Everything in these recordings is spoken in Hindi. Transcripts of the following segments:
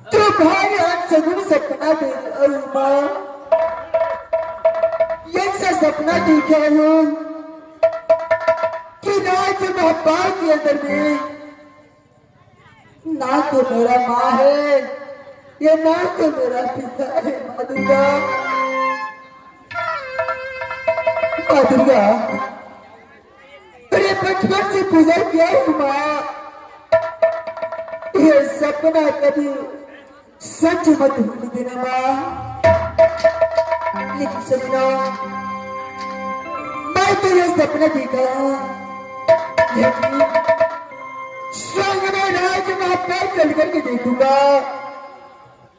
तो भाई आज सगुन सपना देख माँ, ऐसा सपना देखा हूँ कि राज महापाल के अंदर में ना तो मेरा माँ है या ना तो मेरा पिता है। माँ दुर्गा, माँ दुर्गा, तेरे बचपन से पूजा किया हूँ माँ, ये सपना कभी सच मत भूल देना माँ। लेकिन सपना, मैं तो ये सपना देखा हूँ, लेकिन स्वयं में राज महापाल चल करके देखूंगा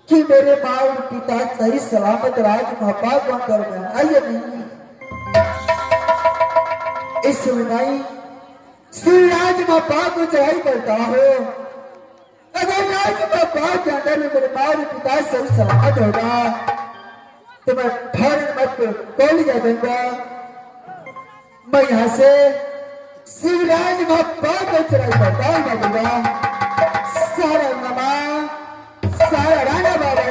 कि मेरे माँ और पिता सही सलामत राज महापाल को अंदर में आइए नहीं। इस समय श्री राज महापाल को चढ़ाई करता हो। अगर राज महापाल के अंदर में मेरे माँ और पिता सही सलामत होगा तो मैं फौरन मत कॉलेज आ जाऊंगा। मैं यहाँ से शिवराज महापाल को चढ़ाई करता हूँ। सारा नमा, सारा राणा बाबा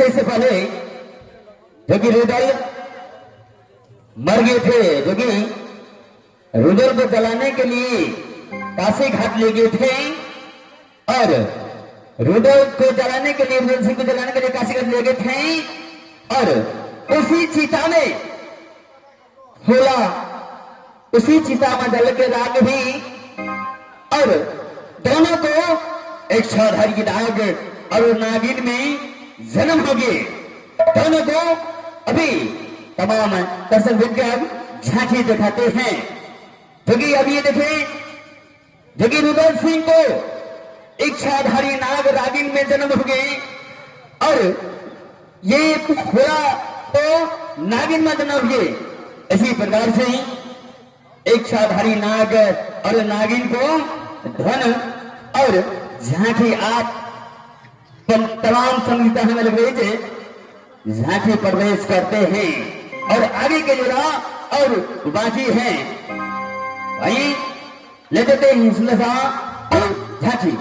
से पहले जो कि रुदल मर गए थे, जो कि रुदल को जलाने के लिए काशी घाट ले गए थे और रुदल को जलाने के लिए, रुदल सिंह को जलाने के लिए काशी घाट ले गए थे और उसी चिता में होला, उसी चिता में जल के राग भी और दोनों को एक छाधारी की नाग और नागिन में जन्म हो गए। दोनों को अभी तमाम दर्शक विज्ञान झांकी दिखाते हैं। क्योंकि अब ये देखें, जगी रुदल सिंह को इच्छाधारी नाग रागिन में जन्म हो गए और ये होला तो नागिन में जन्म हो गए। इसी प्रकार से इच्छाधारी नाग और नागिन को धन और झांकी आप तमाम संगीता हमें लग रही थे झांकी प्रवेश करते हैं और आगे के जोड़ा और बाकी हैं। भाई ले देते हैं सुंदर सा झांकी।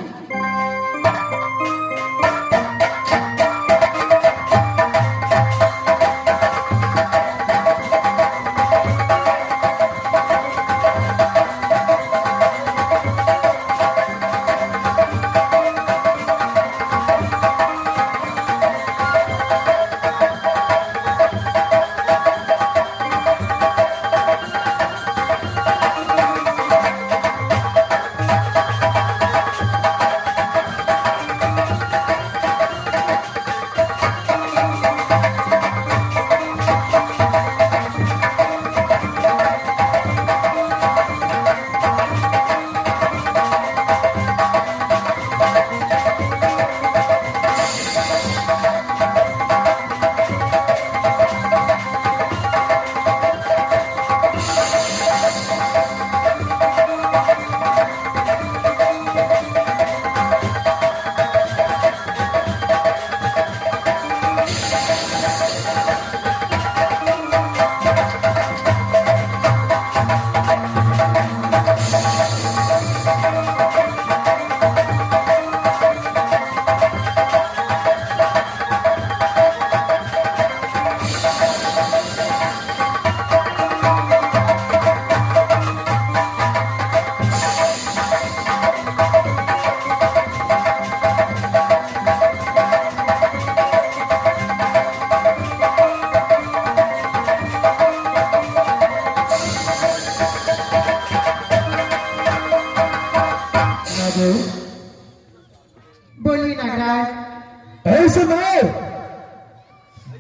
बोलिए नागराज। ऐसे में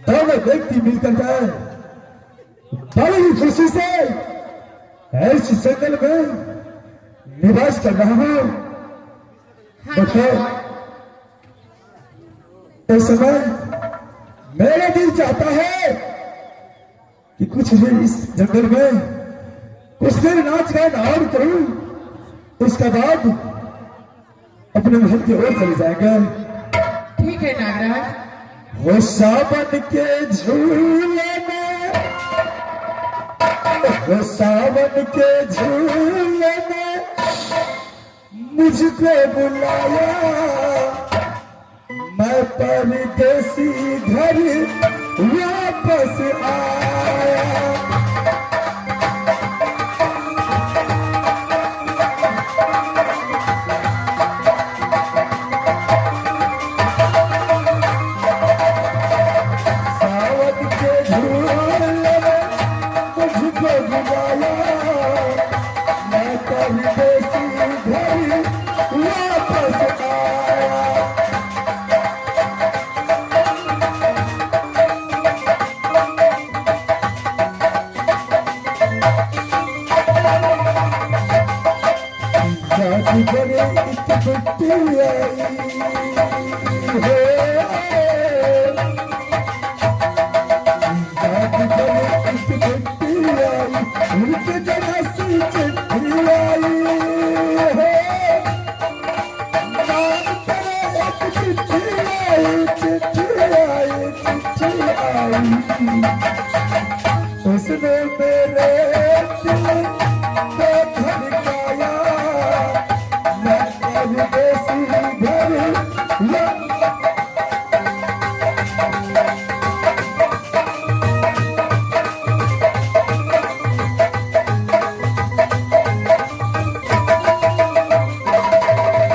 दोनों व्यक्ति मिलकर गए बड़ी ही खुशी से ऐसे जंगल में निवास कर रहा हूँ। हाँ देखो महाराज। इस समय मेरा दिल चाहता है कि कुछ देर इस जंगल में कुछ देर नाच गान और करूं, उसके बाद अपने महल की ओर चले जाएंगे। ठीक है नागराज। वो सावन के झूले में, वो सावन के झूले में मुझको बुलाया, मैं परदेसी घर वापस आया। सावन के झूले में मुझको बुलाया, मैं परदेसी घर वापस आया। जादूगर एक बट्टी आई है, जादूगर एक बट्टी आई, उनके जरा सी चिट्ठी आई है। नाम तेरा एक चिट्ठी आई, चिट्ठी आई, चिट्ठी आई। उसने मेरे दिल को धड़काया, मैं परदेसी घर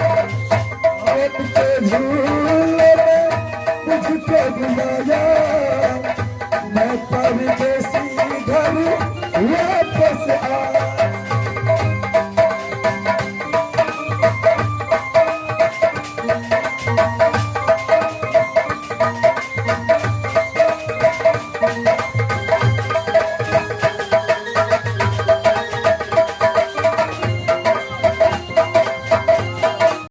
सावन के झूले में मुझको बुलाया,